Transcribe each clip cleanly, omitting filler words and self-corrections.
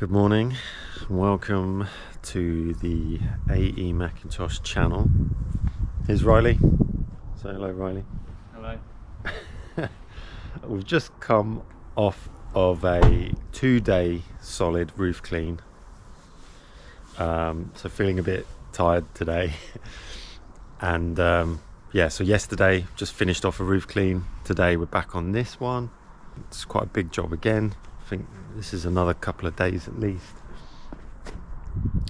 Good morning, welcome to the A.E.Mackintosh channel. Here's Riley. Say hello, Riley. Hello. We've just come off of a 2-day solid roof clean, so feeling a bit tired today. And yeah, so yesterday just finished off a roof clean. Today we're back on this one. It's quite a big job again. I think this is another couple of days at least,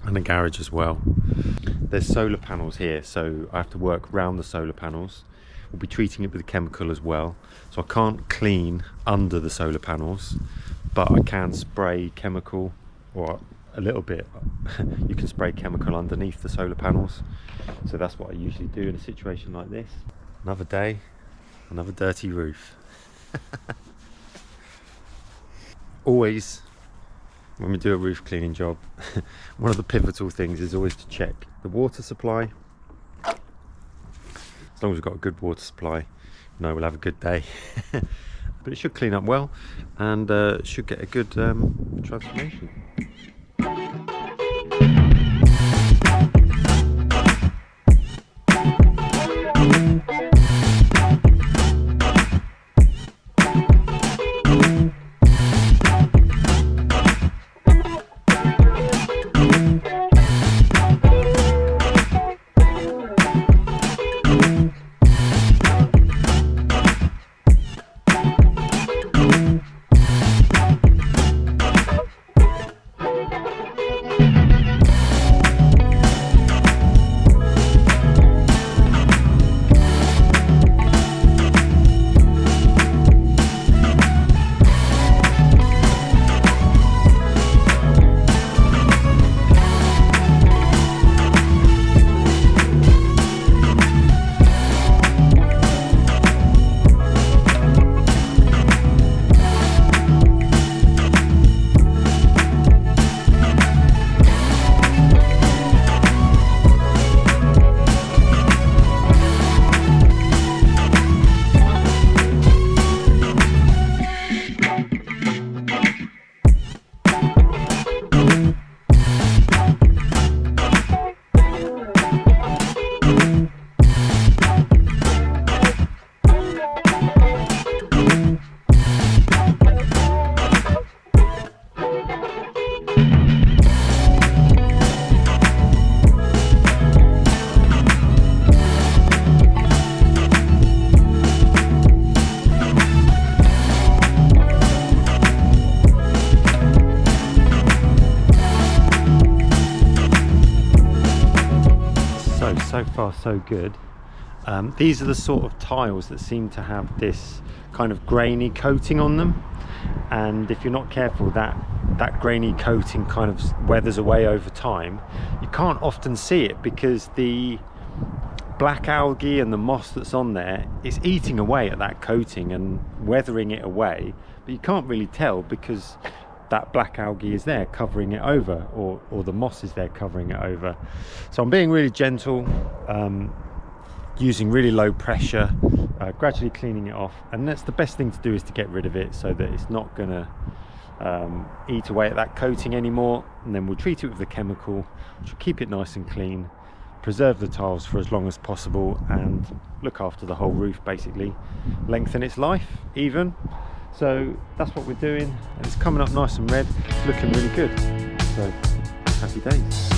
and a garage as well. There's solar panels here, so I have to work around the solar panels. We'll be treating it with a chemical as well, so I can't clean under the solar panels, but I can spray chemical, or a little bit. You can spray chemical underneath the solar panels, so that's what I usually do in a situation like this. Another day, another dirty roof. Always, when we do a roof cleaning job, one of the pivotal things is always to check the water supply. As long as we've got a good water supply, we'll have a good day. But it should clean up well, and should get a good transformation. So far so good. These are the sort of tiles that seem to have this kind of grainy coating on them, and if you're not careful, that grainy coating kind of weathers away over time. You can't often see it because the black algae and the moss that's on there is eating away at that coating and weathering it away, but you can't really tell because that black algae is there covering it over, or the moss is there covering it over. So I'm being really gentle, using really low pressure, gradually cleaning it off, and that's the best thing to do, is to get rid of it so that it's not going to eat away at that coating anymore. And then we'll treat it with the chemical, which will keep it nice and clean, preserve the tiles for as long as possible, and look after the whole roof, basically lengthen its life even. So that's what we're doing, and it's coming up nice and red. It's looking really good, so happy days.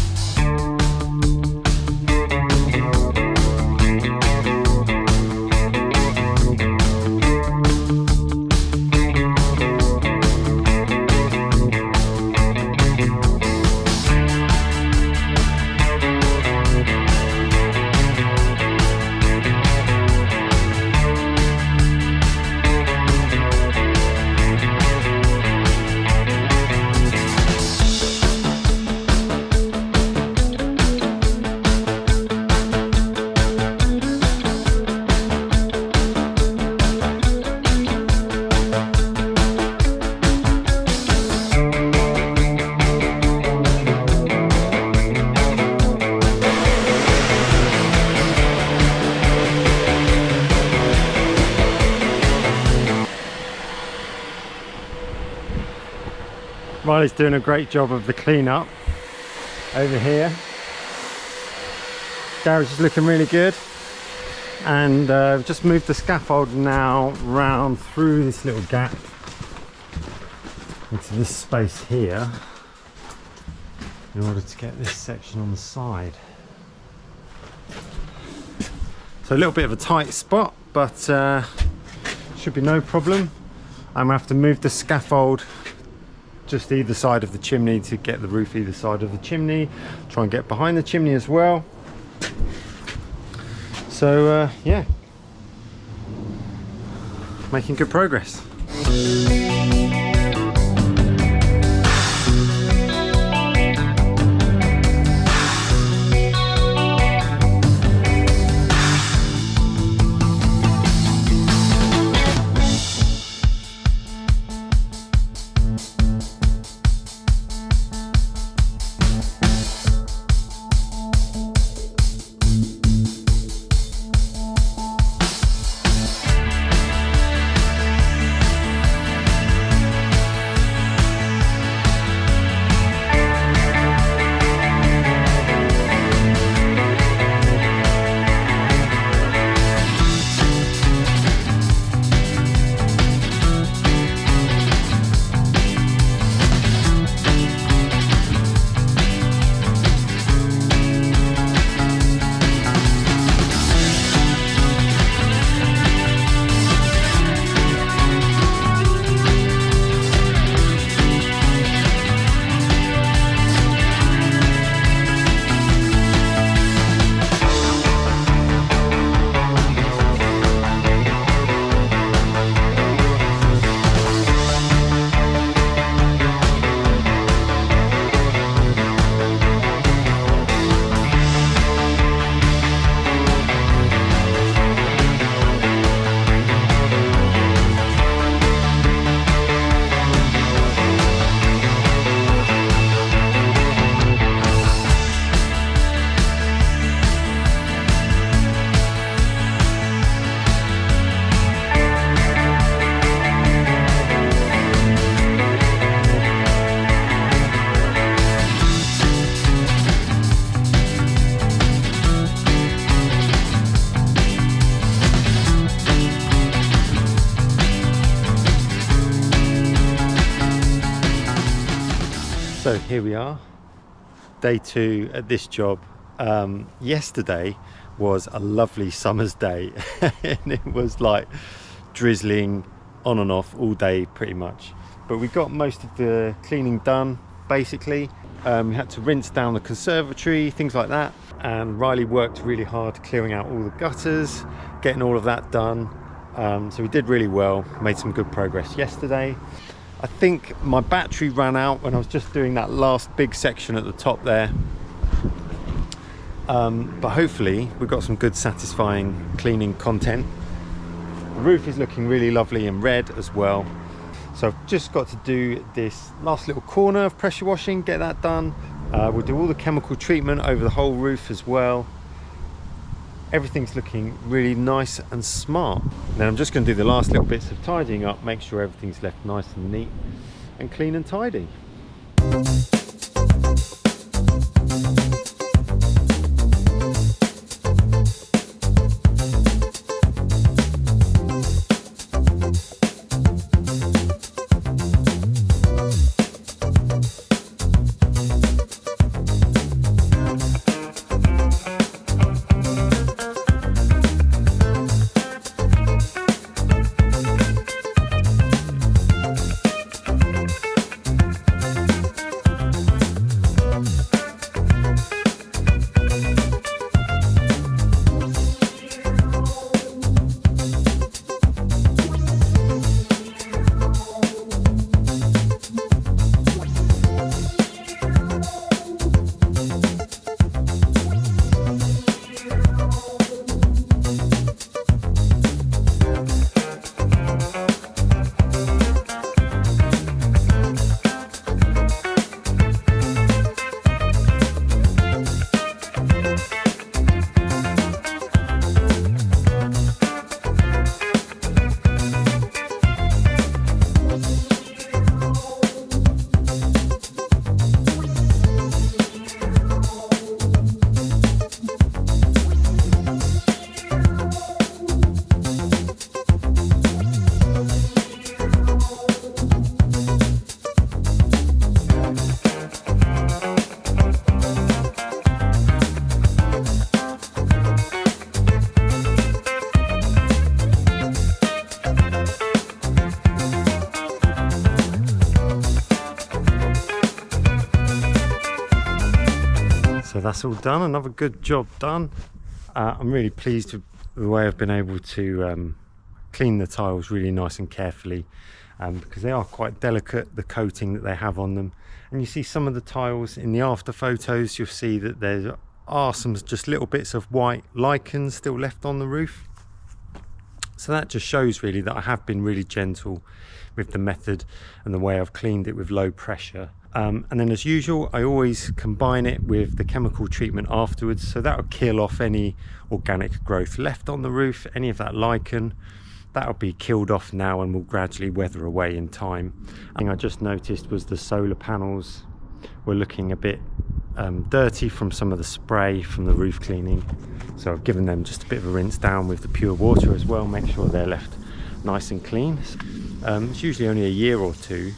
Riley's doing a great job of the clean-up over here. Garage is looking really good. And I've just moved the scaffold now round through this little gap into this space here in order to get this section on the side. So a little bit of a tight spot, but should be no problem. I'm gonna have to move the scaffold just either side of the chimney to get the roof either side of the chimney. Try and get behind the chimney as well. So yeah, making good progress. So here we are, day 2 at this job. Yesterday was a lovely summer's day and it was like drizzling on and off all day pretty much. But we got most of the cleaning done basically. We had to rinse down the conservatory, things like that. And Riley worked really hard clearing out all the gutters, getting all of that done. So we did really well, made some good progress yesterday. I think my battery ran out when I was just doing that last big section at the top there. But hopefully we've got some good satisfying cleaning content. The roof is looking really lovely and red as well. So I've just got to do this last little corner of pressure washing, get that done. We'll do all the chemical treatment over the whole roof as well. Everything's looking really nice and smart. Then I'm just going to do the last little bits of tidying up, make sure everything's left nice and neat and clean and tidy. that's all done. Another good job done. I'm really pleased with the way I've been able to clean the tiles really nice and carefully, because they are quite delicate, the coating that they have on them. And you see some of the tiles in the after photos, you'll see that there are some just little bits of white lichen still left on the roof. So that just shows really that I have been really gentle with the method and the way I've cleaned it with low pressure. And then as usual, I always combine it with the chemical treatment afterwards, so that will kill off any organic growth left on the roof, any of that lichen. That'll be killed off now and will gradually weather away in time. The thing I just noticed was the solar panels were looking a bit dirty from some of the spray from the roof cleaning, so I've given them just a bit of a rinse down with the pure water as well, make sure they're left nice and clean. It's usually only a year or two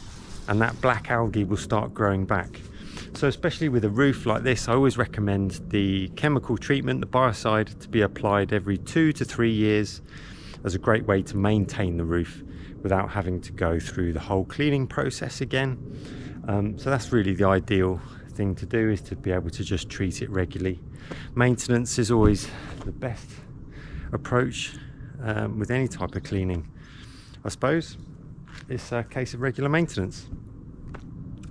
and that black algae will start growing back. So especially with a roof like this, I always recommend the chemical treatment, the biocide, to be applied every 2 to 3 years as a great way to maintain the roof without having to go through the whole cleaning process again. So that's really the ideal thing to do, is to be able to just treat it regularly. Maintenance is always the best approach with any type of cleaning, I suppose. It's a case of regular maintenance.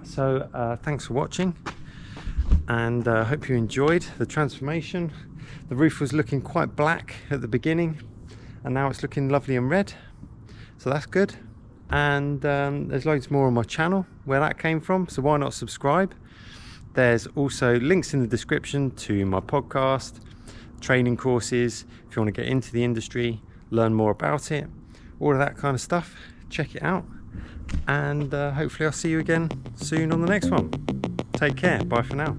So thanks for watching, and I hope you enjoyed the transformation. The roof was looking quite black at the beginning and now it's looking lovely and red, so that's good. And there's loads more on my channel where that came from, so why not subscribe? There's also links in the description to my podcast, training courses, if you want to get into the industry, learn more about it, all of that kind of stuff. Check it out, and hopefully I'll see you again soon on the next one. Take care, bye for now.